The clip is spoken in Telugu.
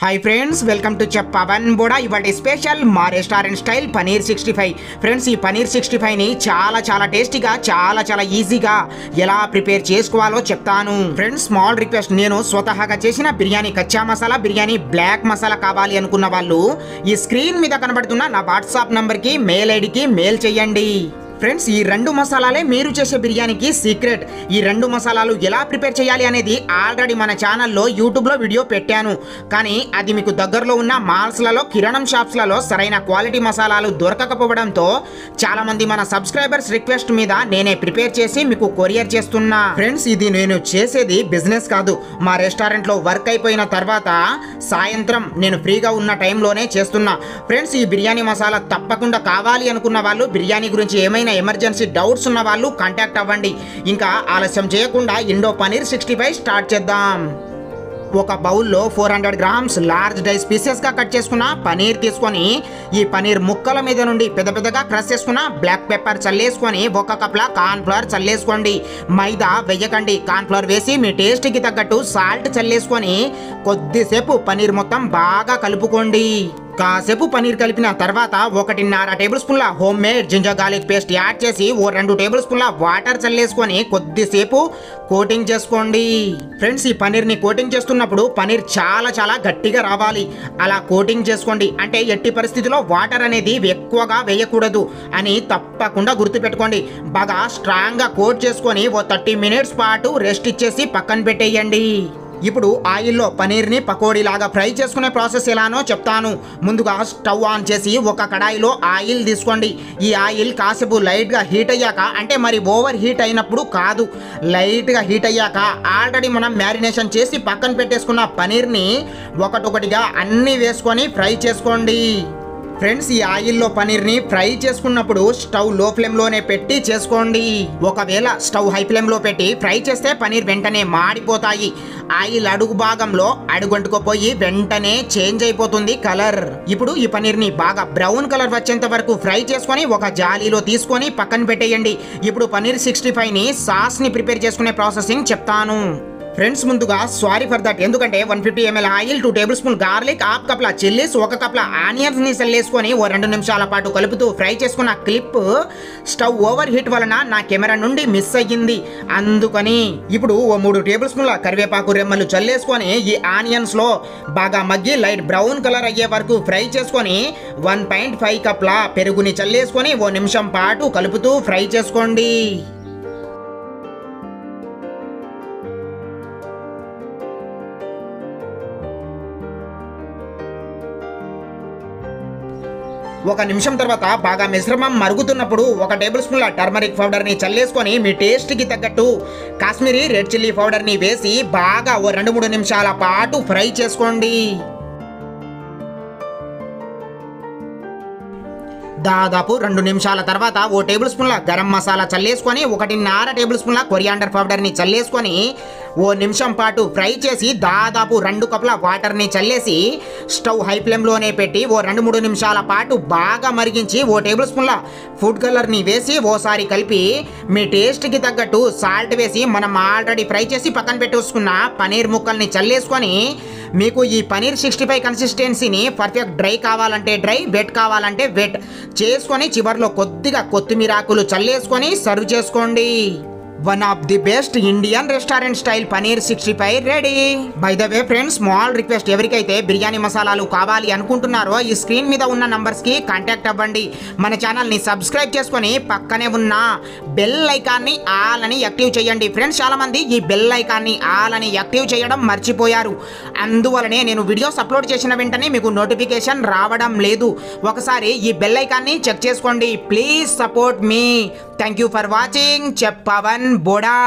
हाई फ्रेंड्स वेलकम टू చెప్ పవన్ బోడా ఇవాళ స్పెషల్ మా రెస్టారెంట్ స్టైల్ పనీర్ 65 ఫ్రెండ్స్ ఈ పనీర్ 65 ని చాలా టేస్టీగా చాలా ఈజీగా ఎలా ప్రిపేర్ చేసుకోవాలో చెప్తాను ఫ్రెండ్స్ స్మాల్ రిక్వెస్ట్ నేను స్వతహాగా చేసిన బిర్యానీ కచ్చా మసాలా బిర్యానీ బ్లాక్ మసాలా కావాలి అనుకున్న వాళ్ళు ఈ స్క్రీన్ మీద కనబడుతున్న నా వాట్సాప్ నంబర్ కి మెయిల్ ఐడికి మెయిల్ చేయండి ఫ్రెండ్స్ ఈ రెండు మసాలాలే మీరు చేసే బిర్యానీకి సీక్రెట్ ఈ రెండు మసాలాలు ఎలా ప్రిపేర్ చేయాలి అనేది ఆల్రెడీ మన ఛానల్లో యూట్యూబ్లో వీడియో పెట్టాను కానీ అది మీకు దగ్గరలో ఉన్న మాల్స్లలో కిరాణం షాప్స్లలో సరైన క్వాలిటీ మసాలాలు దొరకకపోవడంతో చాలా మంది మన సబ్స్క్రైబర్స్ రిక్వెస్ట్ మీద నేనే ప్రిపేర్ చేసి మీకు కొరియర్ చేస్తున్నా ఫ్రెండ్స్ ఇది నేను చేసేది బిజినెస్ కాదు మా రెస్టారెంట్లో వర్క్ అయిపోయిన తర్వాత సాయంత్రం నేను ఫ్రీగా ఉన్న టైంలోనే చేస్తున్నా ఫ్రెండ్స్ ఈ బిర్యానీ మసాలా తప్పకుండా కావాలి అనుకున్న వాళ్ళు బిర్యానీ గురించి ఏమైనా ఎమర్జెన్సీ డౌట్స్ ఉన్న వాళ్ళు కాంటాక్ట్ అవ్వండి ఇంకా ఆలస్యం చేయకుండా ఇండో పనీర్ 65 స్టార్ట్ చేద్దాం ఒక బౌల్లో 400 గ్రామ్స్ లార్జ్ డైస్ పీసెస్గా కట్ చేసుకున్న పనీర్ తీసుకొని ఈ పనీర్ ముక్కల మీద నుండి పెద్దగా క్రష్ చేసుకున్న బ్లాక్ పెప్పర్ చల్లేసుకొని ఒక కప్ల కార్న్ ఫ్లవర్ చల్లేసుకోండి మైదా వేయకండి కార్న్ ఫ్లవర్ వేసి మీ టేస్ట్కి తగ్గట్టు సాల్ట్ చల్లేసుకొని కొద్దిసేపు పనీర్ మొత్తం బాగా కలుపుకోండి కాసేపు పనీర్ కలిపిన తర్వాత 1.5 టేబుల్ స్పూన్ల homemade ginger garlic paste add చేసి 2 టేబుల్ స్పూన్ల వాటర్ చల్లేసుకొని కొద్దిసేపు కోటింగ్ చేసుకోండి ఫ్రెండ్స్ ఈ పనీర్ని కోటింగ్ చేస్తున్నప్పుడు పనీర్ చాలా గట్టిగా రావాలి అలా కోటింగ్ చేసుకోండి అంటే ఎట్టి పరిస్థితిలో వాటర్ అనేది ఎక్కువగా వేయకూడదు అని తప్పకుండా గుర్తుపెట్టుకోండి బాగా స్ట్రాంగ్గా కోట్ చేసుకొని 30 మినిట్స్ పాటు రెస్ట్ ఇచ్చేసి పక్కన పెట్టేయండి ఇప్పుడు ఆయిల్లో పనీర్ని పకోడీలాగా ఫ్రై చేసుకునే ప్రాసెస్ ఎలానో చెప్తాను ముందుగా స్టవ్ ఆన్ చేసి ఒక కడాయిలో ఆయిల్ తీసుకోండి ఈ ఆయిల్ కాసేపు లైట్గా హీట్ అయ్యాక అంటే మరి ఓవర్ హీట్ అయినప్పుడు కాదు లైట్గా హీట్ అయ్యాక ఆల్రెడీ మనం మ్యారినేషన్ చేసి పక్కన పెట్టేసుకున్న పనీర్ని ఒకటొకటిగా అన్నీ వేసుకొని ఫ్రై చేసుకోండి ఫ్రెండ్స్ ఈ ఆయిల్లో పనీర్ని ఫ్రై చేసుకున్నప్పుడు స్టవ్ లో ఫ్లేమ్లోనే పెట్టి చేసుకోండి ఒకవేళ స్టవ్ హై ఫ్లేమ్లో పెట్టి ఫ్రై చేస్తే పనీర్ వెంటనే మాడిపోతాయి ఆయిల్ అడుగు భాగంలో అడుగంటుకుపోయి వెంటనే చేంజ్ అయిపోతుంది కలర్ ఇప్పుడు ఈ పనీర్ని బాగా బ్రౌన్ కలర్ వచ్చేంత వరకు ఫ్రై చేసుకొని ఒక జాలీలో తీసుకొని పక్కన పెట్టేయండి ఇప్పుడు పనీర్ 65ని సాస్ని ప్రిపేర్ చేసుకునే ప్రాసెసింగ్ చెప్తాను ఫ్రెండ్స్ ముందుగా సారీ ఫర్ దట్ ఎందుకంటే 150 ml oil 2 tablespoon garlic half కప్ల చిల్లీస్ 1 కప్ల ఆనియన్స్ని చల్లేసుకొని 2 నిమిషాల పాటు కలుపుతూ ఫ్రై చేసుకున్న క్లిప్ స్టవ్ ఓవర్ హీట్ వలన నా కెమెరా నుండి మిస్ అయ్యింది అందుకని ఇప్పుడు 3 టేబుల్ స్పూన్ల కరివేపాకు రెమ్మలు చల్లేసుకొని ఈ ఆనియన్స్లో బాగా మగ్గి లైట్ బ్రౌన్ కలర్ అయ్యే వరకు ఫ్రై చేసుకొని 1.5 కప్ల పెరుగుని చల్లేసుకొని 1 నిమిషం పాటు కలుపుతూ ఫ్రై చేసుకోండి ఒక నిమిషం తర్వాత బాగా మిశ్రమం మరుగుతున్నప్పుడు 1 టేబుల్ స్పూన్ల టర్మరిక్ పౌడర్ని చల్లేసుకొని మీ టేస్ట్కి తగ్గట్టు కాశ్మీరీ రెడ్ చిల్లీ పౌడర్ని వేసి బాగా 2-3 నిమిషాల పాటు ఫ్రై చేసుకోండి దాదాపు 2 నిమిషాల తర్వాత 1 టేబుల్ స్పూన్ల గరం మసాలా చల్లేసుకొని 1.5 టేబుల్ స్పూన్ల కొరియాండర్ పౌడర్ని చల్లేసుకొని 1 నిమిషం పాటు ఫ్రై చేసి దాదాపు 2 కప్ల వాటర్ని చల్లేసి స్టవ్ హై ఫ్లేమ్లోనే పెట్టి 2-3 నిమిషాల పాటు బాగా మరిగించి 1 టేబుల్ స్పూన్ల ఫుడ్ కలర్ని వేసి ఓసారి కలిపి మీ టేస్ట్కి తగ్గట్టు సాల్ట్ వేసి మనం ఆల్రెడీ ఫ్రై చేసి పక్కన పెట్టేసుకున్న పనీర్ ముక్కల్ని చల్లేసుకొని మీకు ఈ పనీర్ 65 కన్సిస్టెన్సీని పర్ఫెక్ట్ డ్రై కావాలంటే డ్రై వెట్ కావాలంటే వెట్ చేసుకొని చివర్లో కొద్దిగా కొత్తిమీర ఆకులు చల్లేసుకొని సర్వ్ చేసుకోండి one of the best Indian restaurant style paneer 65 ready by the way friends small request ఎవరికైతే బిర్యానీ మసాలాలు కావాలి అనుకుంటున్నారో ఈ స్క్రీన్ మీద ఉన్న నంబర్స్కి కాంటాక్ట్ అవ్వండి మన ఛానల్ని సబ్స్క్రైబ్ చేసుకొని పక్కనే ఉన్న బెల్ ఐకాన్ని ఆల్ అని యాక్టివ్ చేయండి ఫ్రెండ్స్ చాలామంది ఈ బెల్ ఐకాన్ని ఆల్ అని యాక్టివ్ చేయడం మర్చిపోయారు అందువలనే నేను వీడియోస్ అప్లోడ్ చేసిన వెంటనే మీకు నోటిఫికేషన్ రావడం లేదు ఒకసారి ఈ బెల్ ఐకాన్ని చెక్ చేసుకోండి please support me thank you for watching చెప్ పవన్ బోడా।